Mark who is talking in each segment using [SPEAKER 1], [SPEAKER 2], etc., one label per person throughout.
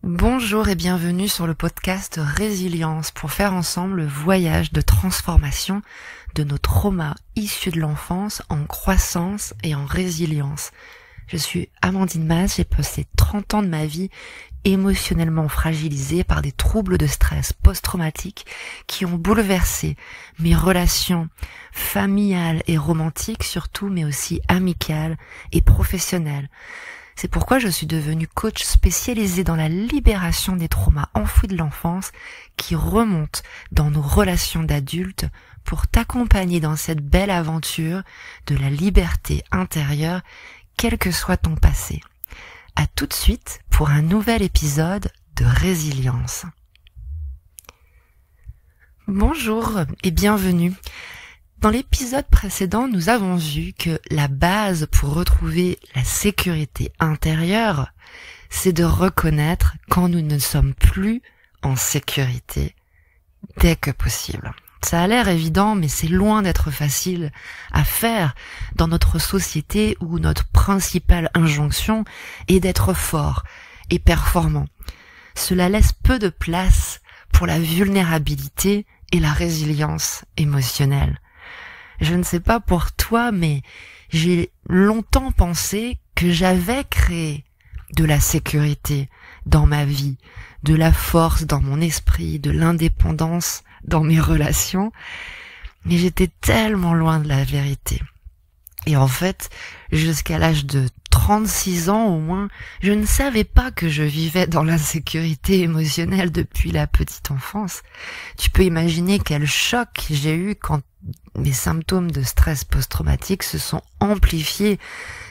[SPEAKER 1] Bonjour et bienvenue sur le podcast Résilience pour faire ensemble le voyage de transformation de nos traumas issus de l'enfance en croissance et en résilience. Je suis Amandine Mas, j'ai passé 30 ans de ma vie émotionnellement fragilisée par des troubles de stress post-traumatiques qui ont bouleversé mes relations familiales et romantiques surtout, mais aussi amicales et professionnelles. C'est pourquoi je suis devenue coach spécialisée dans la libération des traumas enfouis de l'enfance qui remontent dans nos relations d'adultes pour t'accompagner dans cette belle aventure de la liberté intérieure, quel que soit ton passé. À tout de suite pour un nouvel épisode de Résilience. Bonjour et bienvenue. Dans l'épisode précédent, nous avons vu que la base pour retrouver la sécurité intérieure, c'est de reconnaître quand nous ne sommes plus en sécurité dès que possible. Ça a l'air évident, mais c'est loin d'être facile à faire dans notre société où notre principale injonction est d'être fort et performant. Cela laisse peu de place pour la vulnérabilité et la résilience émotionnelle. Je ne sais pas pour toi, mais j'ai longtemps pensé que j'avais créé de la sécurité dans ma vie, de la force dans mon esprit, de l'indépendance dans mes relations, mais j'étais tellement loin de la vérité. Et en fait, jusqu'à l'âge de 36 ans au moins, je ne savais pas que je vivais dans l'insécurité émotionnelle depuis la petite enfance. Tu peux imaginer quel choc j'ai eu quand mes symptômes de stress post-traumatique se sont amplifiés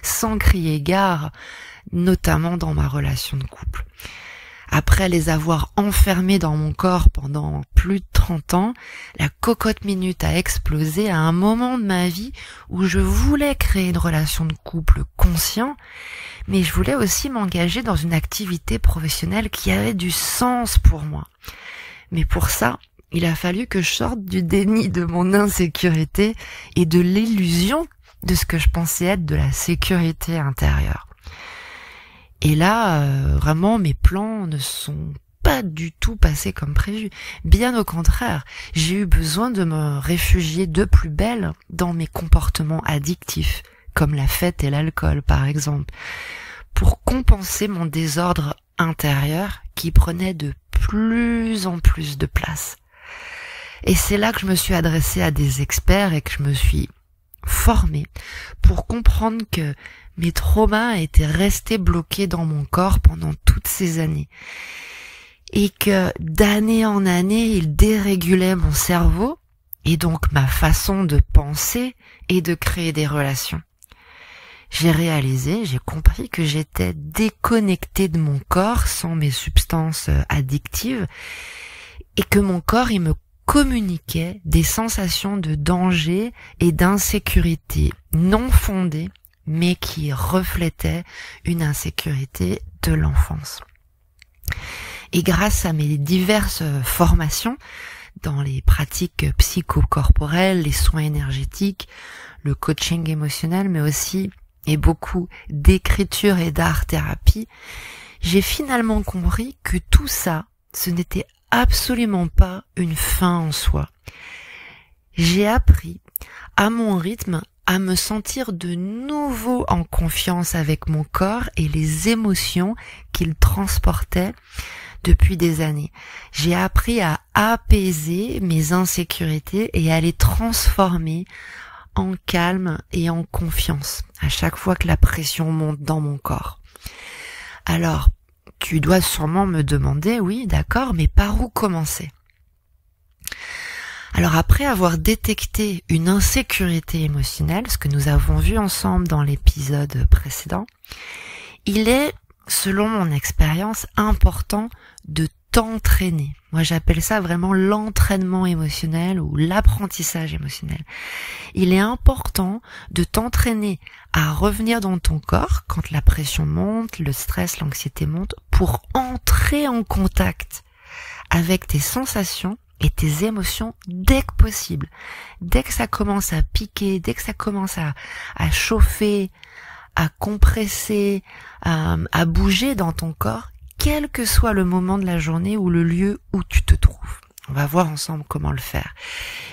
[SPEAKER 1] sans crier gare, notamment dans ma relation de couple. Après les avoir enfermés dans mon corps pendant plus de 30 ans, la cocotte minute a explosé à un moment de ma vie où je voulais créer une relation de couple conscient, mais je voulais aussi m'engager dans une activité professionnelle qui avait du sens pour moi. Mais pour ça, il a fallu que je sorte du déni de mon insécurité et de l'illusion de ce que je pensais être de la sécurité intérieure. Et là, vraiment, mes plans ne sont pas du tout passés comme prévu. Bien au contraire, j'ai eu besoin de me réfugier de plus belle dans mes comportements addictifs, comme la fête et l'alcool par exemple, pour compenser mon désordre intérieur qui prenait de plus en plus de place. Et c'est là que je me suis adressée à des experts et que je me suis formée pour comprendre que mes traumas étaient restés bloqués dans mon corps pendant toutes ces années et que d'année en année, ils dérégulaient mon cerveau et donc ma façon de penser et de créer des relations. J'ai compris que j'étais déconnectée de mon corps sans mes substances addictives et que mon corps, il me communiquait des sensations de danger et d'insécurité non fondées, mais qui reflétaient une insécurité de l'enfance. Et grâce à mes diverses formations dans les pratiques psychocorporelles, les soins énergétiques, le coaching émotionnel, mais aussi et beaucoup d'écriture et d'art-thérapie, j'ai finalement compris que tout ça, ce n'était absolument pas une fin en soi. J'ai appris à mon rythme à me sentir de nouveau en confiance avec mon corps et les émotions qu'il transportait depuis des années. J'ai appris à apaiser mes insécurités et à les transformer en calme et en confiance à chaque fois que la pression monte dans mon corps. Alors, tu dois sûrement me demander, oui, d'accord, mais par où commencer ? Alors après avoir détecté une insécurité émotionnelle, ce que nous avons vu ensemble dans l'épisode précédent, il est, selon mon expérience, important de t'entraîner. Moi, j'appelle ça vraiment l'entraînement émotionnel ou l'apprentissage émotionnel. Il est important de t'entraîner à revenir dans ton corps quand la pression monte, le stress, l'anxiété monte, pour entrer en contact avec tes sensations et tes émotions dès que possible. Dès que ça commence à piquer, dès que ça commence à chauffer, à compresser, à bouger dans ton corps, quel que soit le moment de la journée ou le lieu où tu te trouves. On va voir ensemble comment le faire.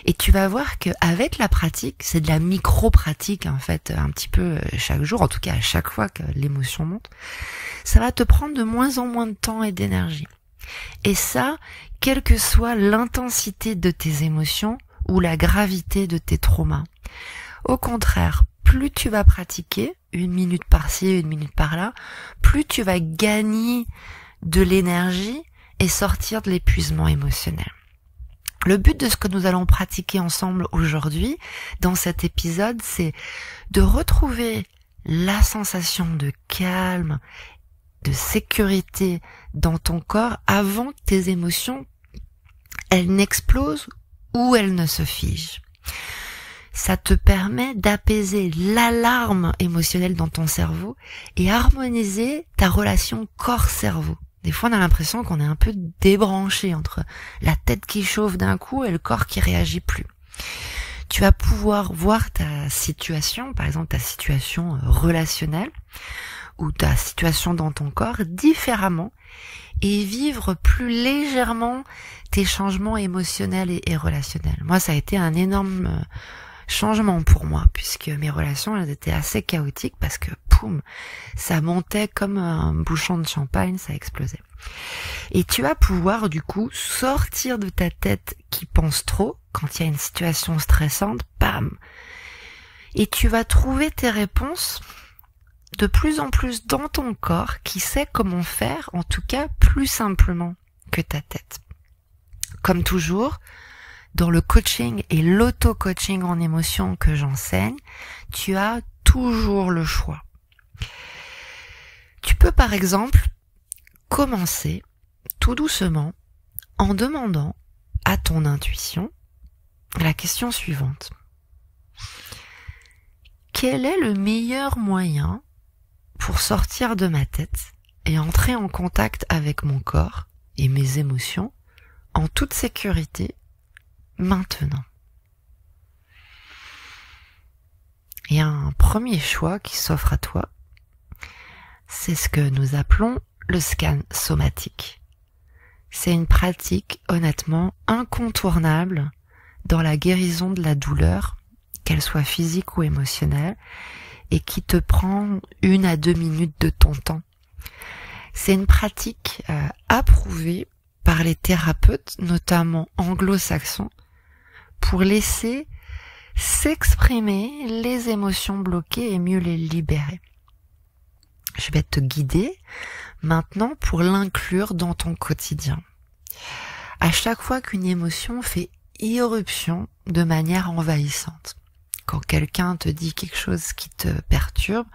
[SPEAKER 1] Et tu vas voir qu'avec la pratique, c'est de la micro-pratique en fait, un petit peu chaque jour, en tout cas à chaque fois que l'émotion monte, ça va te prendre de moins en moins de temps et d'énergie. Et ça, quelle que soit l'intensité de tes émotions ou la gravité de tes traumas. Au contraire, plus tu vas pratiquer, 1 minute par-ci, 1 minute par-là, plus tu vas gagner de l'énergie et sortir de l'épuisement émotionnel. Le but de ce que nous allons pratiquer ensemble aujourd'hui, dans cet épisode, c'est de retrouver la sensation de calme, de sécurité dans ton corps avant que tes émotions, elles n'explosent ou elles ne se figent. Ça te permet d'apaiser l'alarme émotionnelle dans ton cerveau et harmoniser ta relation corps-cerveau. Des fois, on a l'impression qu'on est un peu débranché entre la tête qui chauffe d'un coup et le corps qui réagit plus. Tu vas pouvoir voir ta situation, par exemple ta situation relationnelle ou ta situation dans ton corps différemment et vivre plus légèrement tes changements émotionnels et relationnels. Moi, ça a été un énorme changement pour moi, puisque mes relations, elles étaient assez chaotiques parce que, poum, ça montait comme un bouchon de champagne, ça explosait. Et tu vas pouvoir, du coup, sortir de ta tête qui pense trop, quand il y a une situation stressante, bam! Et tu vas trouver tes réponses de plus en plus dans ton corps, qui sait comment faire, en tout cas, plus simplement que ta tête. Comme toujours, dans le coaching et l'auto-coaching en émotion que j'enseigne, tu as toujours le choix. Tu peux par exemple commencer tout doucement en demandant à ton intuition la question suivante. Quel est le meilleur moyen pour sortir de ma tête et entrer en contact avec mon corps et mes émotions en toute sécurité maintenant? Il y a un premier choix qui s'offre à toi, c'est ce que nous appelons le scan somatique. C'est une pratique honnêtement incontournable dans la guérison de la douleur, qu'elle soit physique ou émotionnelle, et qui te prend 1 à 2 minutes de ton temps. C'est une pratique approuvée par les thérapeutes, notamment anglo-saxons, pour laisser s'exprimer les émotions bloquées et mieux les libérer. Je vais te guider maintenant pour l'inclure dans ton quotidien. À chaque fois qu'une émotion fait irruption de manière envahissante, quand quelqu'un te dit quelque chose qui te perturbe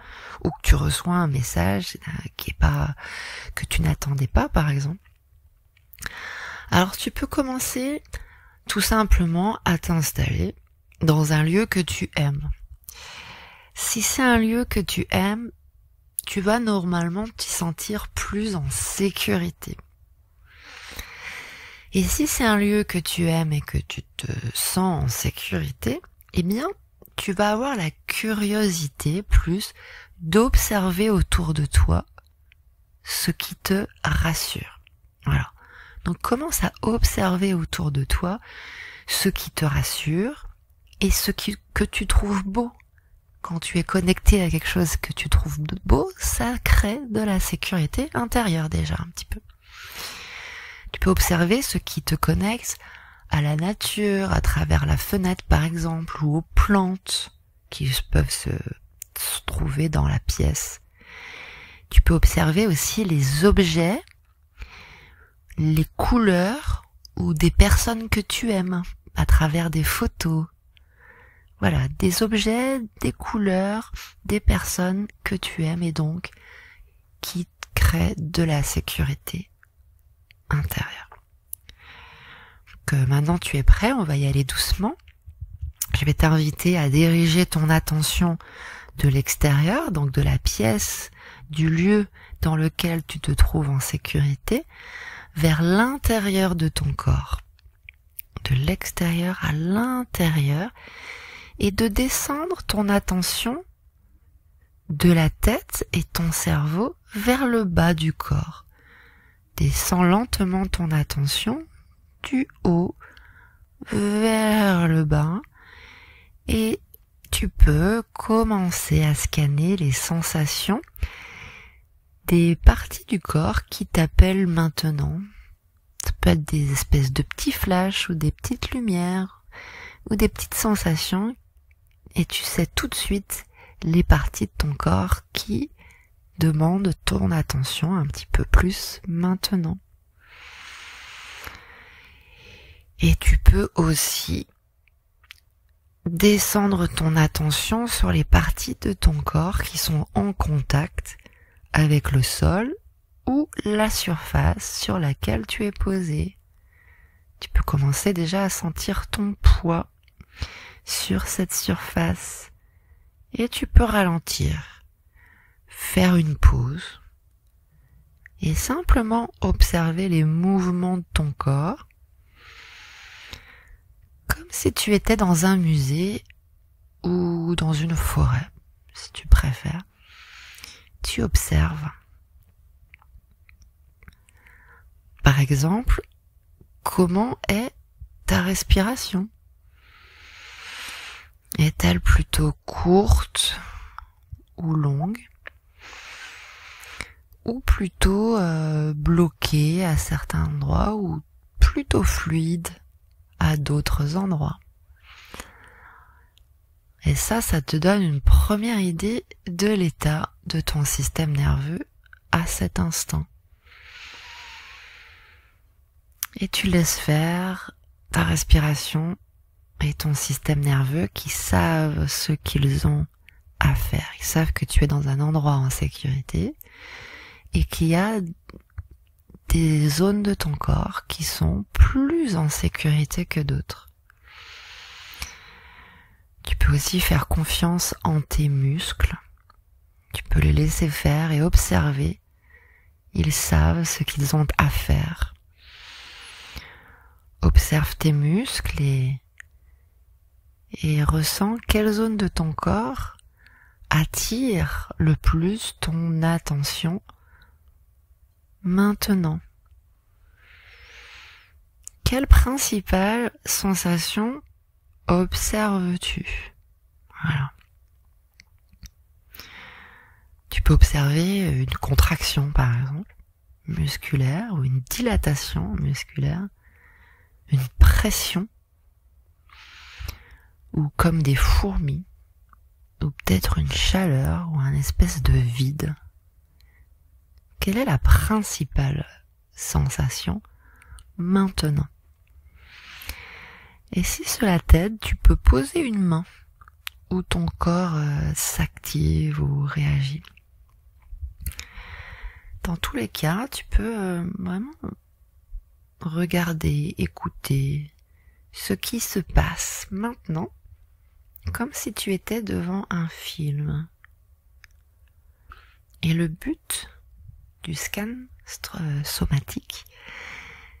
[SPEAKER 1] ou que tu reçois un message que tu n'attendais pas par exemple, alors tu peux commencer tout simplement à t'installer dans un lieu que tu aimes. Si c'est un lieu que tu aimes, tu vas normalement t'y sentir plus en sécurité. Et si c'est un lieu que tu aimes et que tu te sens en sécurité, eh bien, tu vas avoir la curiosité plus d'observer autour de toi ce qui te rassure. Voilà. Donc commence à observer autour de toi ce qui te rassure et que tu trouves beau. Quand tu es connecté à quelque chose que tu trouves beau, ça crée de la sécurité intérieure déjà un petit peu. Tu peux observer ce qui te connecte à la nature, à travers la fenêtre par exemple, ou aux plantes qui peuvent se trouver dans la pièce. Tu peux observer aussi les objets, les couleurs ou des personnes que tu aimes à travers des photos. Voilà, des objets, des couleurs, des personnes que tu aimes et donc qui créent de la sécurité intérieure. Donc maintenant tu es prêt, on va y aller doucement. Je vais t'inviter à diriger ton attention de l'extérieur, donc de la pièce, du lieu dans lequel tu te trouves en sécurité, vers l'intérieur de ton corps, de l'extérieur à l'intérieur, et de descendre ton attention de la tête et ton cerveau vers le bas du corps, Descends lentement ton attention du haut vers le bas et tu peux commencer à scanner les sensations des parties du corps qui t'appellent maintenant. Ça peut être des espèces de petits flashs ou des petites lumières ou des petites sensations et tu sais tout de suite les parties de ton corps qui demandent ton attention un petit peu plus maintenant. Et tu peux aussi descendre ton attention sur les parties de ton corps qui sont en contact avec le sol ou la surface sur laquelle tu es posé. Tu peux commencer déjà à sentir ton poids sur cette surface et tu peux ralentir, faire une pause et simplement observer les mouvements de ton corps comme si tu étais dans un musée ou dans une forêt, si tu préfères. Tu observes. Par exemple, comment est ta respiration? Est-elle plutôt courte ou longue? Ou plutôt bloquée à certains endroits ou plutôt fluide à d'autres endroits? Et ça te donne une première idée de l'état de ton système nerveux à cet instant. Et tu laisses faire ta respiration et ton système nerveux qui savent ce qu'ils ont à faire. Ils savent que tu es dans un endroit en sécurité et qu'il y a des zones de ton corps qui sont plus en sécurité que d'autres. Tu peux aussi faire confiance en tes muscles. Tu peux les laisser faire et observer. Ils savent ce qu'ils ont à faire. Observe tes muscles et ressens quelle zone de ton corps attire le plus ton attention maintenant. Quelle principale sensation observes-tu? Voilà. Tu peux observer une contraction, par exemple, musculaire, ou une dilatation musculaire, une pression, ou comme des fourmis, ou peut-être une chaleur, ou un espèce de vide. Quelle est la principale sensation maintenant? Et si cela t'aide, tu peux poser une main où ton corps s'active ou réagit. Dans tous les cas, tu peux vraiment regarder, écouter ce qui se passe maintenant, comme si tu étais devant un film. Et le but du scan somatique,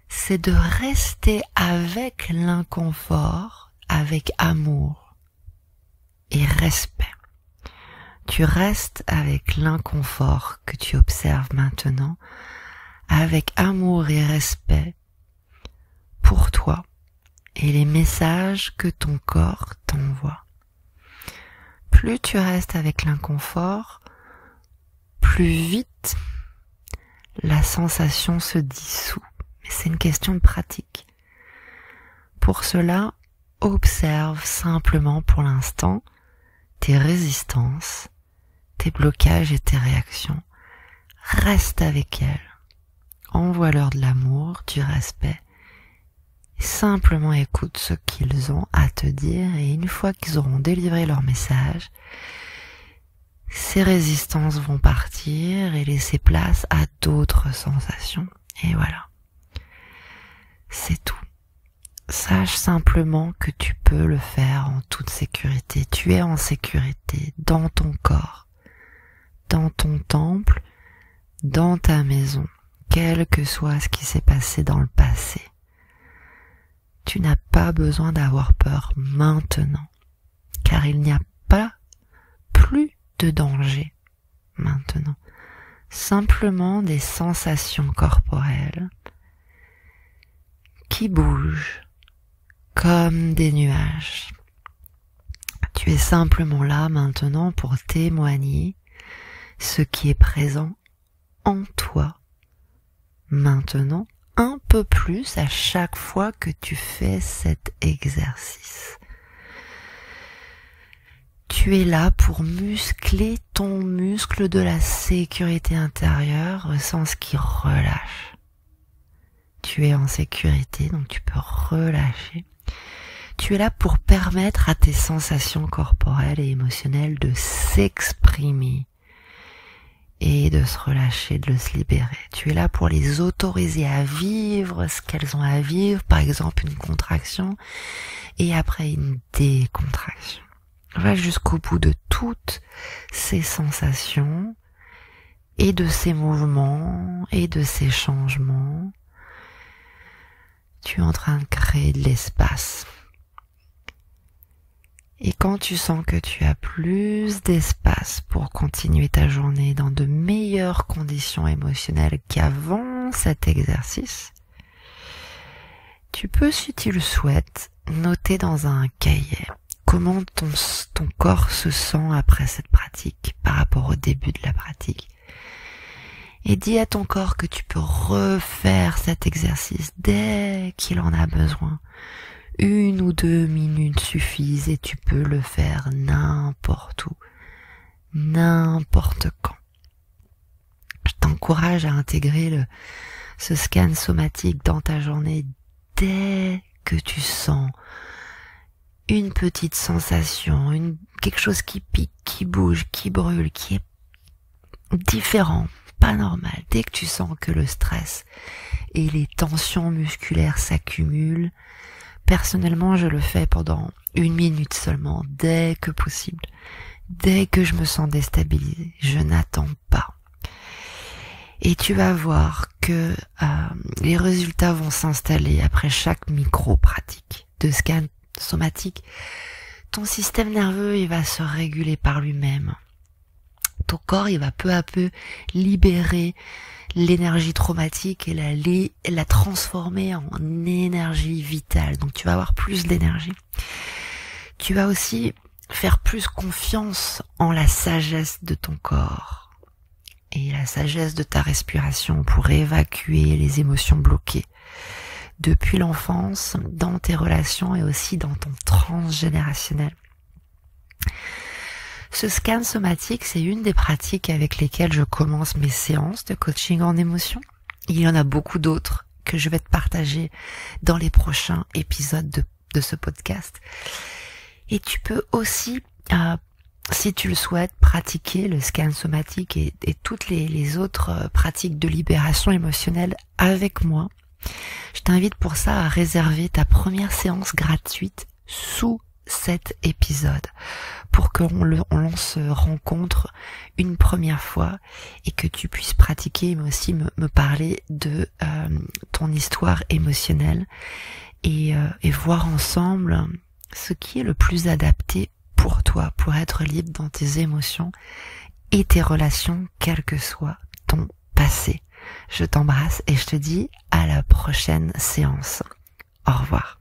[SPEAKER 1] c'est de rester avec l'inconfort, avec amour et respect. Tu restes avec l'inconfort que tu observes maintenant, avec amour et respect pour toi et les messages que ton corps t'envoie. Plus tu restes avec l'inconfort, plus vite la sensation se dissout. Mais c'est une question de pratique. Pour cela, observe simplement pour l'instant tes résistances, tes blocages et tes réactions. Reste avec elles. Envoie-leur de l'amour, du respect. Et simplement écoute ce qu'ils ont à te dire et une fois qu'ils auront délivré leur message, ces résistances vont partir et laisser place à d'autres sensations. Et voilà. C'est tout. Sache simplement que tu peux le faire en toute sécurité. Tu es en sécurité dans ton corps, dans ton temple, dans ta maison, quel que soit ce qui s'est passé dans le passé. Tu n'as pas besoin d'avoir peur maintenant, car il n'y a pas plus de danger maintenant. simplement des sensations corporelles qui bougent comme des nuages. Tu es simplement là maintenant pour témoigner ce qui est présent en toi. Maintenant, un peu plus à chaque fois que tu fais cet exercice. Tu es là pour muscler ton muscle de la sécurité intérieure, ressens ce qui relâche. Tu es en sécurité, donc tu peux relâcher. Tu es là pour permettre à tes sensations corporelles et émotionnelles de s'exprimer et de se relâcher, de se libérer. Tu es là pour les autoriser à vivre ce qu'elles ont à vivre, par exemple une contraction et après une décontraction. Va jusqu'au bout de toutes ces sensations et de ces mouvements et de ces changements. Tu es en train de créer de l'espace. Et quand tu sens que tu as plus d'espace pour continuer ta journée dans de meilleures conditions émotionnelles qu'avant cet exercice, tu peux, si tu le souhaites, noter dans un cahier comment ton corps se sent après cette pratique par rapport au début de la pratique. Et dis à ton corps que tu peux refaire cet exercice dès qu'il en a besoin. 1 ou 2 minutes suffisent et tu peux le faire n'importe où, n'importe quand. Je t'encourage à intégrer ce scan somatique dans ta journée dès que tu sens une petite sensation, quelque chose qui pique, qui bouge, qui brûle, qui est différent, pas normal. Dès que tu sens que le stress et les tensions musculaires s'accumulent, personnellement, je le fais pendant 1 minute seulement, dès que possible. Dès que je me sens déstabilisée, je n'attends pas. Et tu vas voir que les résultats vont s'installer après chaque micro-pratique de scan somatique. Ton système nerveux, il va se réguler par lui-même. Ton corps, il va peu à peu libérer l'énergie traumatique et la transformer en énergie vitale. Donc tu vas avoir plus d'énergie. Tu vas aussi faire plus confiance en la sagesse de ton corps et la sagesse de ta respiration pour évacuer les émotions bloquées depuis l'enfance, dans tes relations et aussi dans ton transgénérationnel. Ce scan somatique, c'est une des pratiques avec lesquelles je commence mes séances de coaching en émotion. Il y en a beaucoup d'autres que je vais te partager dans les prochains épisodes de ce podcast. Et tu peux aussi, si tu le souhaites, pratiquer le scan somatique et toutes les autres pratiques de libération émotionnelle avec moi. Je t'invite pour ça à réserver ta première séance gratuite sous cet épisode pour qu'on se rencontre une première fois et que tu puisses pratiquer mais aussi me parler de ton histoire émotionnelle et voir ensemble ce qui est le plus adapté pour toi pour être libre dans tes émotions et tes relations quel que soit ton passé. Je t'embrasse et je te dis à la prochaine séance. Au revoir.